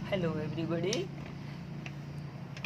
Hello everybody.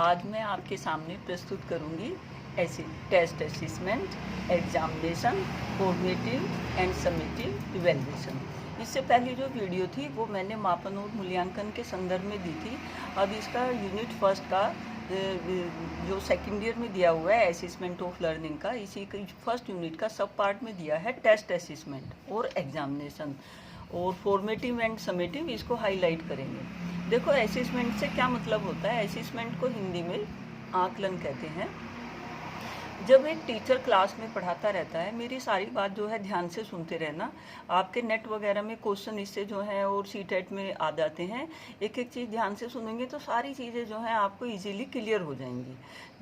आज मैं आपके सामने प्रस्तुत करूंगी ऐसे test assessment examination formative and summative evaluation. इससे पहले जो वीडियो थी वो मैंने मापन और मूल्यांकन के संदर्भ में दी थी। अब इसका यूनिट फर्स्ट का जो सेकेंड ईयर में दिया हुआ है असेसमेंट ऑफ लर्निंग का, इसी के फर्स्ट यूनिट का सब पार्ट में दिया है टेस्ट असेसमेंट और एग्जामिनेशन और फॉर्मेटिव एंड समेटिव, इसको हाईलाइट करेंगे। देखो, असेसमेंट से क्या मतलब होता है। असेसमेंट को हिंदी में आकलन कहते हैं। जब एक टीचर क्लास में पढ़ाता रहता है, मेरी सारी बात जो है ध्यान से सुनते रहना। आपके नेट वगैरह में क्वेश्चन इससे जो है और सीटेट में आ जाते हैं। एक एक चीज़ ध्यान से सुनेंगे तो सारी चीज़ें जो हैं आपको इजीली क्लियर हो जाएंगी।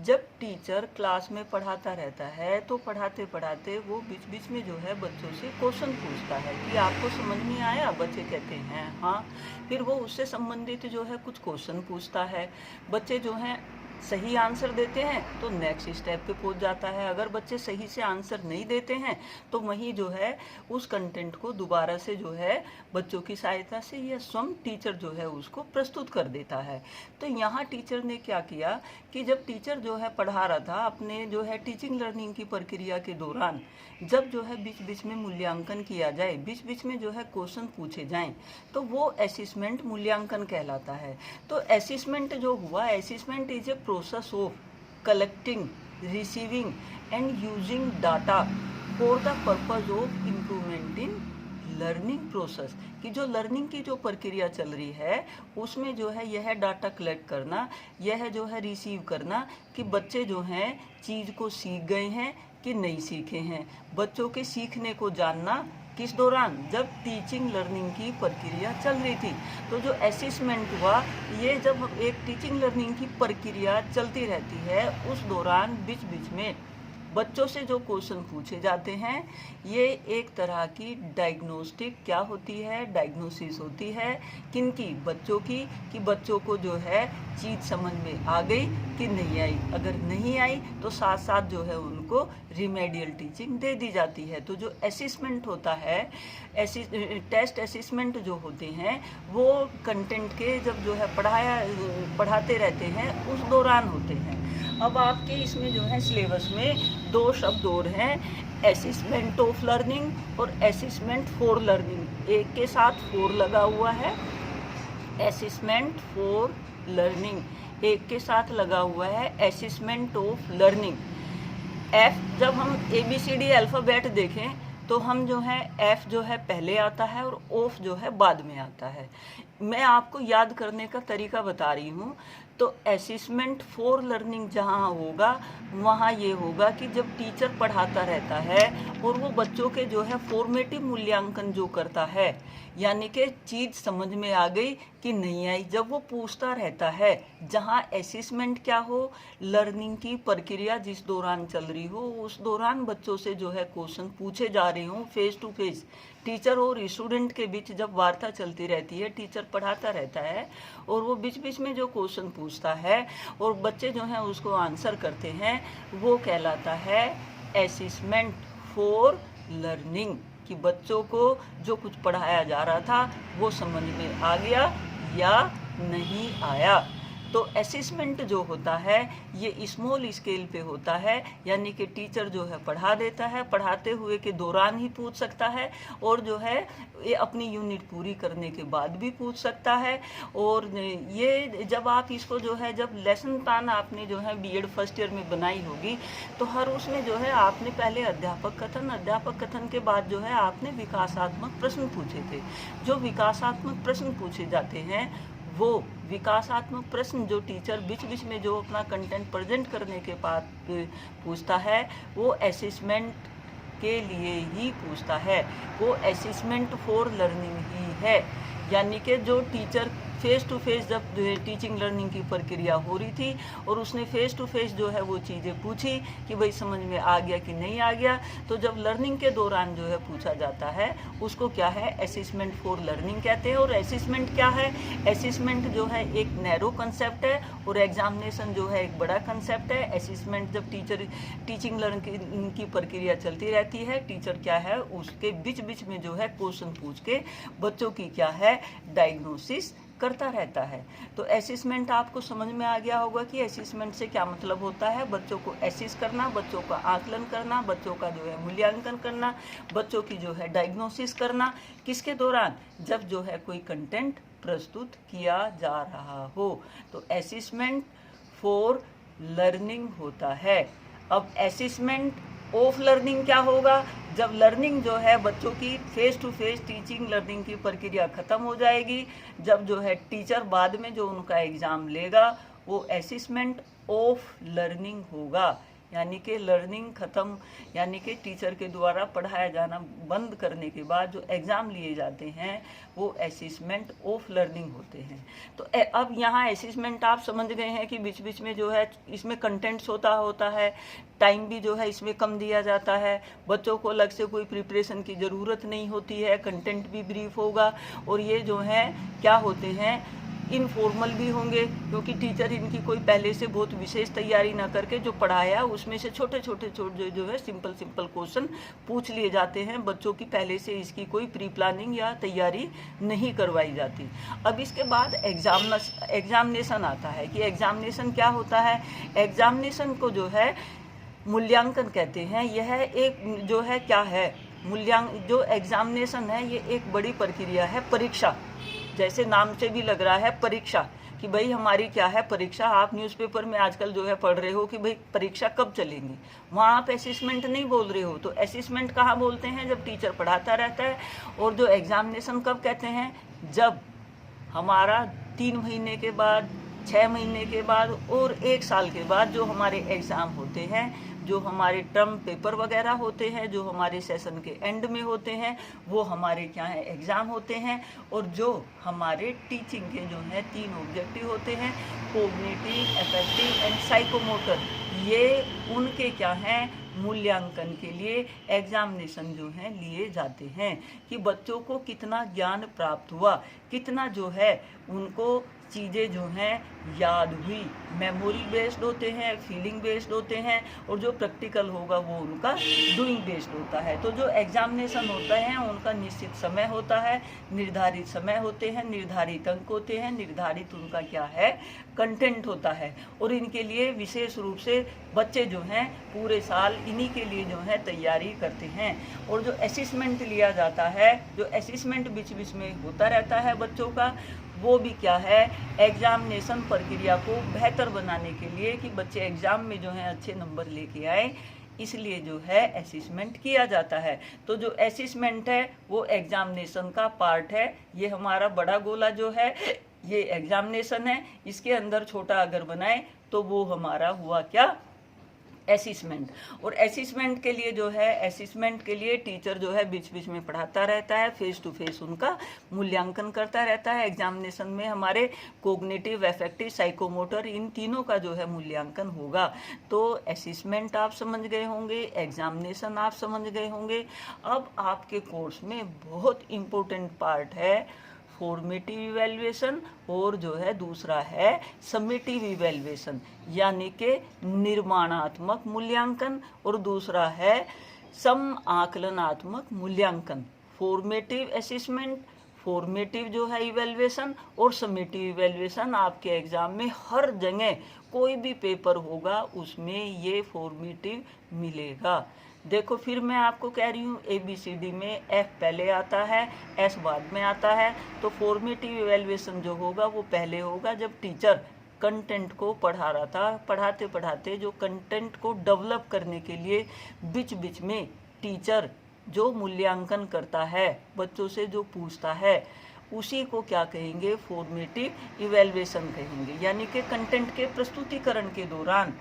जब टीचर क्लास में पढ़ाता रहता है तो पढ़ाते पढ़ाते वो बीच बीच में जो है बच्चों से क्वेश्चन पूछता है कि आपको समझ में आया। बच्चे कहते हैं हाँ। फिर वो उससे संबंधित जो है कुछ क्वेश्चन पूछता है। बच्चे जो हैं सही आंसर देते हैं तो नेक्स्ट स्टेप पे पहुंच जाता है। अगर बच्चे सही से आंसर नहीं देते हैं तो वही जो है उस कंटेंट को दोबारा से जो है बच्चों की सहायता से या स्वयं टीचर जो है उसको प्रस्तुत कर देता है। तो यहाँ टीचर ने क्या किया कि जब टीचर जो है पढ़ा रहा था अपने जो है टीचिंग लर्निंग की प्रक्रिया के दौरान, जब जो है बीच बीच में मूल्यांकन किया जाए, बीच बीच में जो है क्वेश्चन पूछे जाएं, तो वो असेसमेंट मूल्यांकन कहलाता है। तो असेसमेंट जो हुआ, assessment is a process of collecting, receiving end using data for the purpose of improvement in learning process. कि जो लर्निंग की जो प्रक्रिया चल रही है उसमें जो है यह डाटा कलेक्ट करना, यह जो है रिसीव करना कि बच्चे जो हैं चीज़ को सीख गए हैं कि नहीं सीखे हैं। बच्चों के सीखने को जानना किस दौरान, जब टीचिंग लर्निंग की प्रक्रिया चल रही थी। तो जो असेसमेंट हुआ, ये जब एक टीचिंग लर्निंग की प्रक्रिया चलती रहती है उस दौरान बीच बीच में बच्चों से जो क्वेश्चन पूछे जाते हैं, ये एक तरह की डायग्नोस्टिक क्या होती है, डायग्नोसिस होती है किनकी, बच्चों की, कि बच्चों को जो है चीज़ समझ में आ गई कि नहीं आई। अगर नहीं आई तो साथ साथ जो है उनको रिमेडियल टीचिंग दे दी जाती है। तो जो असेसमेंट होता है, टेस्ट असेसमेंट जो होते हैं वो कंटेंट के जब जो है पढ़ाते रहते हैं उस दौरान होते हैं। अब आपके इसमें जो है सिलेबस में दो शब्द और हैं, असेसमेंट ऑफ लर्निंग और असेसमेंट फॉर लर्निंग। एक के साथ फॉर लगा हुआ है, असेसमेंट फॉर लर्निंग, एक के साथ लगा हुआ है असेसमेंट ऑफ लर्निंग। एफ, जब हम ABCD अल्फ़ाबेट देखें तो हम जो है एफ जो है पहले आता है और ऑफ जो है बाद में आता है। मैं आपको याद करने का तरीका बता रही हूँ। तो असेसमेंट फॉर लर्निंग जहाँ होगा वहाँ ये होगा कि जब टीचर पढ़ाता रहता है और वो बच्चों के जो है फॉर्मेटिव मूल्यांकन जो करता है, यानी कि चीज़ समझ में आ गई कि नहीं आई, जब वो पूछता रहता है। जहाँ असेसमेंट क्या हो, लर्निंग की प्रक्रिया जिस दौरान चल रही हो उस दौरान बच्चों से जो है क्वेश्चन पूछे जा रहे हों फेस टू फेस। टीचर और स्टूडेंट के बीच जब वार्ता चलती रहती है, टीचर पढ़ाता रहता है और वो बीच बीच में जो क्वेश्चन पूछता है और बच्चे जो हैं उसको आंसर करते हैं, वो कहलाता है असेसमेंट फॉर लर्निंग। कि बच्चों को जो कुछ पढ़ाया जा रहा था वो समझ में आ गया या नहीं आया। तो असेसमेंट जो होता है ये स्मॉल स्केल पे होता है, यानी कि टीचर जो है पढ़ा देता है, पढ़ाते हुए के दौरान ही पूछ सकता है और जो है ये अपनी यूनिट पूरी करने के बाद भी पूछ सकता है। और ये जब आप इसको जो है, जब लेसन प्लान आपने जो है B.Ed फर्स्ट ईयर में बनाई होगी तो हर उसमें जो है आपने पहले अध्यापक कथन के बाद जो है आपने विकासात्मक प्रश्न पूछे थे। जो विकासात्मक प्रश्न पूछे जाते हैं वो विकासात्मक प्रश्न जो टीचर बीच बीच में जो अपना कंटेंट प्रेजेंट करने के बाद पूछता है वो असेसमेंट के लिए ही पूछता है, वो असेसमेंट फॉर लर्निंग ही है। यानी कि जो टीचर फेस टू फेस जब टीचिंग लर्निंग की प्रक्रिया हो रही थी और उसने फेस टू फेस जो है वो चीज़ें पूछी कि भाई समझ में आ गया कि नहीं आ गया, तो जब लर्निंग के दौरान जो है पूछा जाता है उसको क्या है, असेसमेंट फॉर लर्निंग कहते हैं। और असेसमेंट क्या है, असेसमेंट जो है एक नैरो कंसेप्ट है और एग्जामिनेशन जो है एक बड़ा कंसेप्ट है। असेसमेंट जब टीचिंग लर्निंग की प्रक्रिया चलती रहती है, टीचर क्या है उसके बीच बीच में जो है क्वेश्चन पूछ के बच्चों की क्या है डायग्नोसिस करता रहता है। तो असेसमेंट आपको समझ में आ गया होगा कि असेसमेंट से क्या मतलब होता है। बच्चों को असेस करना, बच्चों का आकलन करना, बच्चों का जो है मूल्यांकन करना, बच्चों की जो है डायग्नोसिस करना, किसके दौरान, जब जो है कोई कंटेंट प्रस्तुत किया जा रहा हो। तो असेसमेंट फॉर लर्निंग होता है। अब असेसमेंट ऑफ लर्निंग क्या होगा, जब लर्निंग जो है बच्चों की face to face teaching learning की प्रक्रिया खत्म हो जाएगी, जब जो है टीचर बाद में जो उनका एग्ज़ाम लेगा वो असेसमेंट ऑफ लर्निंग होगा। यानी कि लर्निंग ख़त्म, यानी कि टीचर के द्वारा पढ़ाया जाना बंद करने के बाद जो एग्ज़ाम लिए जाते हैं वो असेसमेंट ऑफ लर्निंग होते हैं। तो अब यहाँ असेसमेंट आप समझ गए हैं कि बीच बीच में जो है इसमें कंटेंट्स होता है, टाइम भी जो है इसमें कम दिया जाता है, बच्चों को अलग से कोई प्रिपरेशन की ज़रूरत नहीं होती है, कंटेंट भी ब्रीफ होगा, और ये जो है क्या होते हैं, इनफॉर्मल भी होंगे, क्योंकि टीचर इनकी कोई पहले से बहुत विशेष तैयारी ना करके जो पढ़ाया उसमें से छोटे छोटे जो है सिंपल क्वेश्चन पूछ लिए जाते हैं। बच्चों की पहले से इसकी कोई प्री प्लानिंग या तैयारी नहीं करवाई जाती। अब इसके बाद एग्जामिनेशन आता है कि एग्जामिनेशन क्या होता है। एग्जामिनेशन को जो है मूल्यांकन कहते हैं। यह एक जो है क्या है, जो एग्जामिनेशन है ये एक बड़ी प्रक्रिया है, परीक्षा, जैसे नाम से भी लग रहा है परीक्षा, कि भाई हमारी क्या है परीक्षा। आप न्यूज़पेपर में आजकल जो है पढ़ रहे हो कि भाई परीक्षा कब चलेंगी, वहाँ आप असेसमेंट नहीं बोल रहे हो। तो असेसमेंट कहाँ बोलते हैं, जब टीचर पढ़ाता रहता है। और जो एग्जामिनेशन कब कहते हैं, जब हमारा 3 महीने के बाद, 6 महीने के बाद और 1 साल के बाद जो हमारे एग्ज़ाम होते हैं, जो हमारे टर्म पेपर वगैरह होते हैं, जो हमारे सेशन के एंड में होते हैं, वो हमारे क्या है एग्ज़ाम होते हैं। और जो हमारे टीचिंग के जो है 3 ऑब्जेक्टिव होते हैं, कॉग्निटिव, अफेक्टिव एंड साइकोमोटर, ये उनके क्या हैं मूल्यांकन के लिए एग्जामिनेशन जो है लिए जाते हैं, कि बच्चों को कितना ज्ञान प्राप्त हुआ, कितना जो है उनको चीज़ें जो हैं याद हुई। मेमोरी बेस्ड होते हैं, फीलिंग बेस्ड होते हैं, और जो प्रैक्टिकल होगा वो उनका डूइंग बेस्ड होता है। तो जो एग्जामिनेशन होता है उनका निश्चित समय होता है, निर्धारित समय होते हैं, निर्धारित अंक होते हैं, निर्धारित उनका क्या है कंटेंट होता है। और इनके लिए विशेष रूप से बच्चे जो हैं पूरे साल इन्हीं के लिए जो है तैयारी करते हैं। और जो असेसमेंट लिया जाता है, जो असेसमेंट बीच बीच में होता रहता है बच्चों का, वो भी क्या है एग्जामिनेशन प्रक्रिया को बेहतर बनाने के लिए, कि बच्चे एग्ज़ाम में जो है अच्छे नंबर लेके आए, इसलिए जो है असेसमेंट किया जाता है। तो जो असेसमेंट है वो एग्जामिनेशन का पार्ट है। ये हमारा बड़ा गोला जो है ये एग्जामिनेशन है, इसके अंदर छोटा अगर बनाए तो वो हमारा हुआ क्या असेसमेंट। और असेसमेंट के लिए जो है, असेसमेंट के लिए टीचर जो है बीच बीच में पढ़ाता रहता है, फेस टू फेस उनका मूल्यांकन करता रहता है। एग्जामिनेशन में हमारे कॉग्निटिव, अफेक्टिव, साइकोमोटर, इन तीनों का जो है मूल्यांकन होगा। तो असेसमेंट आप समझ गए होंगे, एग्जामिनेशन आप समझ गए होंगे। अब आपके कोर्स में बहुत इम्पोर्टेंट पार्ट है फॉर्मेटिव इवैल्यूएशन, और जो है दूसरा है समेटिव इवैल्यूएशन, यानी कि निर्माणात्मक मूल्यांकन, और दूसरा है सम आकलनात्मक मूल्यांकन। फॉर्मेटिव असेसमेंट, फॉर्मेटिव जो है इवैल्यूएशन, और समेटिव इवैल्यूएशन आपके एग्जाम में हर जगह कोई भी पेपर होगा उसमें ये फॉर्मेटिव मिलेगा। देखो फिर मैं आपको कह रही हूँ ABCD में F पहले आता है, S बाद में आता है। तो फॉर्मेटिव इवैल्यूएशन जो होगा वो पहले होगा जब टीचर कंटेंट को पढ़ा रहा था, पढ़ाते पढ़ाते जो कंटेंट को डेवलप करने के लिए बीच बीच में टीचर जो मूल्यांकन करता है, बच्चों से जो पूछता है, उसी को क्या कहेंगे फॉर्मेटिव इवैल्यूएशन कहेंगे। यानी कि कंटेंट के प्रस्तुतिकरण के दौरान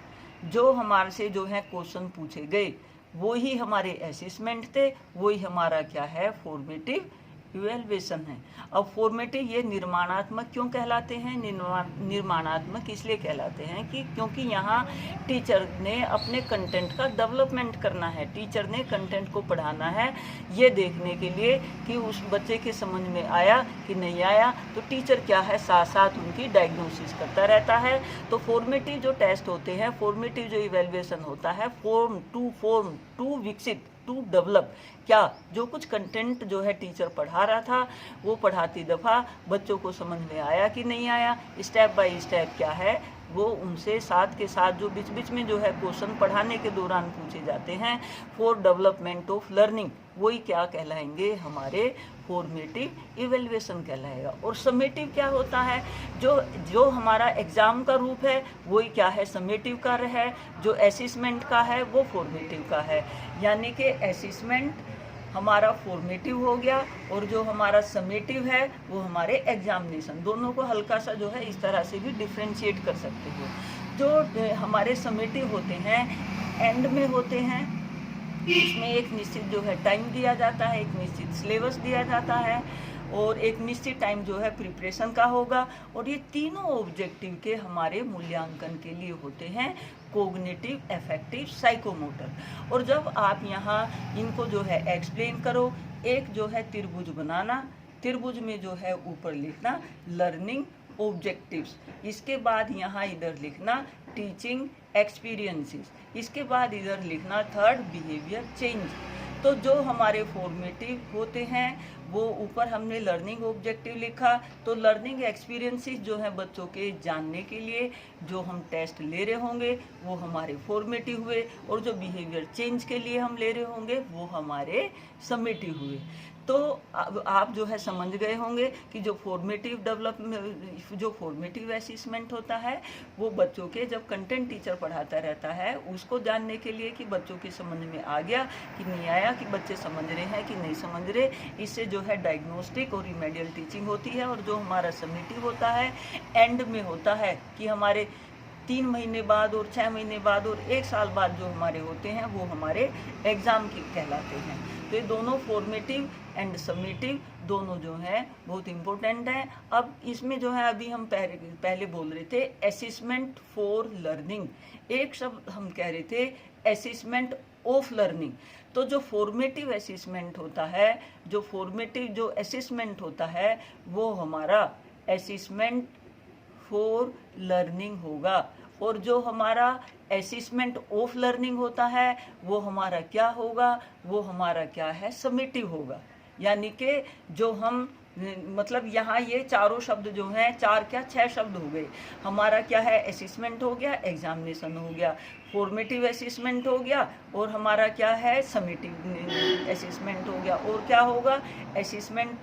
जो हमारे से जो है क्वेश्चन पूछे गए वो ही हमारे असेसमेंट थे, वही हमारा क्या है फॉर्मेटिव इवैल्यूएशन है। अब फॉर्मेटिव ये निर्माणात्मक क्यों कहलाते हैं, निर्माणात्मक इसलिए कहलाते हैं कि क्योंकि यहाँ टीचर ने अपने कंटेंट का डेवलपमेंट करना है, टीचर ने कंटेंट को पढ़ाना है ये देखने के लिए कि उस बच्चे के समझ में आया कि नहीं आया। तो टीचर क्या है साथ साथ उनकी डायग्नोसिस करता रहता है। तो फॉर्मेटिव जो टेस्ट होते हैं, फॉर्मेटिव जो इवैल्यूएशन होता है, फॉर्म टू विकसित टू डेवलप, क्या जो कुछ कंटेंट जो है टीचर पढ़ा रहा था वो पढ़ाती दफ़ा बच्चों को समझ में आया कि नहीं आया, स्टेप बाय स्टेप क्या है वो उनसे साथ के साथ जो बीच बीच में जो है क्वेश्चन पढ़ाने के दौरान पूछे जाते हैं फॉर डेवलपमेंट ऑफ लर्निंग, वही क्या कहलाएंगे, हमारे फॉर्मेटिव इवेल्युएशन कहलाएगा। और समेटिव क्या होता है, जो हमारा एग्जाम का रूप है वही क्या है, समेटिव कार्य है। जो असेसमेंट का है वो फॉर्मेटिव का है, यानी कि असेसमेंट हमारा फॉर्मेटिव हो गया और जो हमारा समेटिव है वो हमारे एग्जामिनेशन। दोनों को हल्का सा जो है इस तरह से भी डिफ्रेंशिएट कर सकते हो। जो हमारे समेटिव होते हैं एंड में होते हैं, इसमें एक निश्चित जो है टाइम दिया जाता है, एक निश्चित सिलेबस दिया जाता है और एक निश्चित टाइम जो है प्रिपरेशन का होगा। और ये तीनों ऑब्जेक्टिव के हमारे मूल्यांकन के लिए होते हैं कोग्निटिव, अफेक्टिव, साइकोमोटर। और जब आप यहाँ इनको जो है एक्सप्लेन करो, एक जो है त्रिभुज बनाना, त्रिभुज में जो है ऊपर लिखना लर्निंग ऑब्जेक्टिव्स, इसके बाद यहाँ इधर लिखना टीचिंग एक्सपीरियंसेस, इसके बाद इधर लिखना थर्ड बिहेवियर चेंज। तो जो हमारे फॉर्मेटिव होते हैं वो ऊपर हमने लर्निंग ऑब्जेक्टिव लिखा, तो लर्निंग एक्सपीरियंसेस जो है बच्चों के जानने के लिए जो हम टेस्ट ले रहे होंगे वो हमारे फॉर्मेटिव हुए, और जो बिहेवियर चेंज के लिए हम ले रहे होंगे वो हमारे समेटिव हुए। तो अब आप जो है समझ गए होंगे कि जो फॉर्मेटिव डेवलपमेंट, जो फॉर्मेटिव असेसमेंट होता है वो बच्चों के जब कंटेंट टीचर पढ़ाता रहता है उसको जानने के लिए कि बच्चों की समझ में आ गया कि नहीं आया, कि बच्चे समझ रहे हैं कि नहीं समझ रहे, इससे जो है डायग्नोस्टिक और रिमेडियल टीचिंग होती है। और जो हमारा समेटिव होता है एंड में होता है कि हमारे 3 महीने बाद और 6 महीने बाद और 1 साल बाद जो हमारे होते हैं वो हमारे एग्ज़ाम की कहलाते हैं। तो ये दोनों फॉर्मेटिव एंड समेटिव दोनों जो हैं बहुत इम्पोर्टेंट हैं। अब इसमें जो है अभी हम पहले बोल रहे थे असेसमेंट फॉर लर्निंग, एक शब्द हम कह रहे थे असेसमेंट ऑफ लर्निंग। तो जो फॉर्मेटिव असेसमेंट होता है, जो फॉर्मेटिव जो असेसमेंट होता है वो हमारा असेसमेंट फॉर लर्निंग होगा, और जो हमारा असेसमेंट ऑफ लर्निंग होता है वो हमारा क्या होगा, वो हमारा क्या है, समेटिव होगा। यानी कि जो हम मतलब यहाँ ये चारों शब्द जो हैं, 4 क्या 6 शब्द हो गए। हमारा क्या है, असेसमेंट हो गया, एग्जामिनेशन हो गया, फॉर्मेटिव असेसमेंट हो गया, और हमारा क्या है समेटिव असेसमेंट हो गया। और क्या होगा, असेसमेंट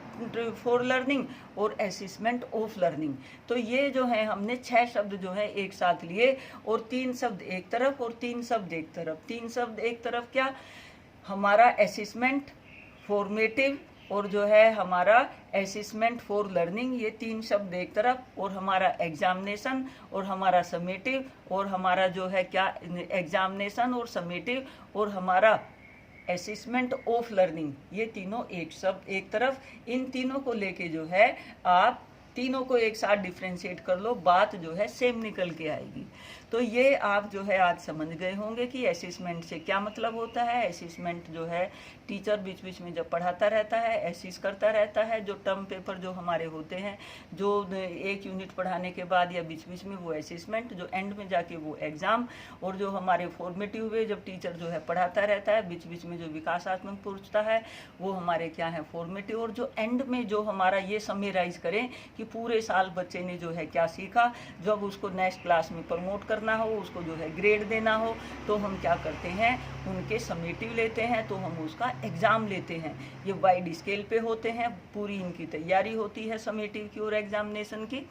फॉर लर्निंग और असेसमेंट ऑफ लर्निंग। तो ये जो है हमने 6 शब्द जो है एक साथ लिए, और 3 शब्द एक तरफ और 3 शब्द एक तरफ। 3 शब्द एक तरफ क्या, हमारा असेसमेंट, फॉर्मेटिव और जो है हमारा असेसमेंट फॉर लर्निंग, ये 3 शब्द एक तरफ, और हमारा एग्जामिनेशन और हमारा समेटिव, और हमारा जो है क्या एग्जामिनेशन और समेटिव और हमारा असेसमेंट ऑफ लर्निंग, ये तीनों एक शब्द एक तरफ। इन तीनों को लेके जो है आप तीनों को एक साथ डिफ्रेंशिएट कर लो, बात जो है सेम निकल के आएगी। तो ये आप जो है आज समझ गए होंगे कि असेसमेंट से क्या मतलब होता है। असेसमेंट जो है टीचर बीच बीच में जब पढ़ाता रहता है, असेस करता रहता है, जो टर्म पेपर जो हमारे होते हैं, जो 1 यूनिट पढ़ाने के बाद या बीच बीच में वो असेसमेंट, जो एंड में जाके वो एग्ज़ाम, और जो हमारे फॉर्मेटिव हुए जब टीचर जो है पढ़ाता रहता है, बीच बीच में जो विकासात्मक पूछता है वो हमारे क्या है फॉर्मेटिव, और जो एंड में जो हमारा ये समराइज करें कि पूरे साल बच्चे ने जो है क्या सीखा, जब उसको नेक्स्ट क्लास में प्रमोट करना हो, उसको जो है ग्रेड देना हो, तो हम क्या करते हैं, उनके समेटिव लेते हैं, तो हम उसका एग्ज़ाम लेते हैं। ये वाइड स्केल पे होते हैं, पूरी इनकी तैयारी होती है समेटिव की और एग्जामिनेशन की।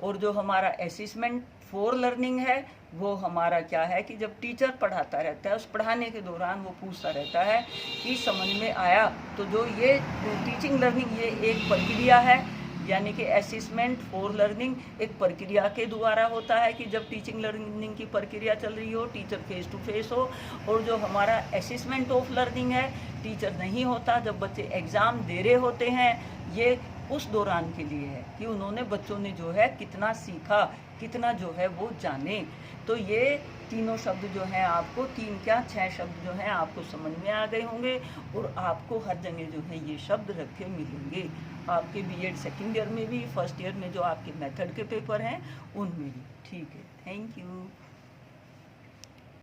और जो हमारा असेसमेंट फॉर लर्निंग है वो हमारा क्या है कि जब टीचर पढ़ाता रहता है, उस पढ़ाने के दौरान वो पूछता रहता है कि समझ में आया। तो जो ये टीचिंग लर्निंग ये एक प्रक्रिया है, यानी कि असेसमेंट फॉर लर्निंग एक प्रक्रिया के द्वारा होता है कि जब टीचिंग लर्निंग की प्रक्रिया चल रही हो, टीचर फेस टू फेस हो। और जो हमारा असेसमेंट ऑफ लर्निंग है, टीचर नहीं होता, जब बच्चे एग्ज़ाम दे रहे होते हैं, ये उस दौरान के लिए है कि उन्होंने बच्चों ने जो है कितना सीखा, कितना जो है वो जाने। तो ये तीनों शब्द जो हैं आपको 3 क्या 6 शब्द जो हैं आपको समझ में आ गए होंगे, और आपको हर जगह जो है ये शब्द रखे मिलेंगे, आपके बीएड सेकंड ईयर में भी, फर्स्ट ईयर में जो आपके मेथड के पेपर हैं उनमें भी। ठीक है, थैंक यू।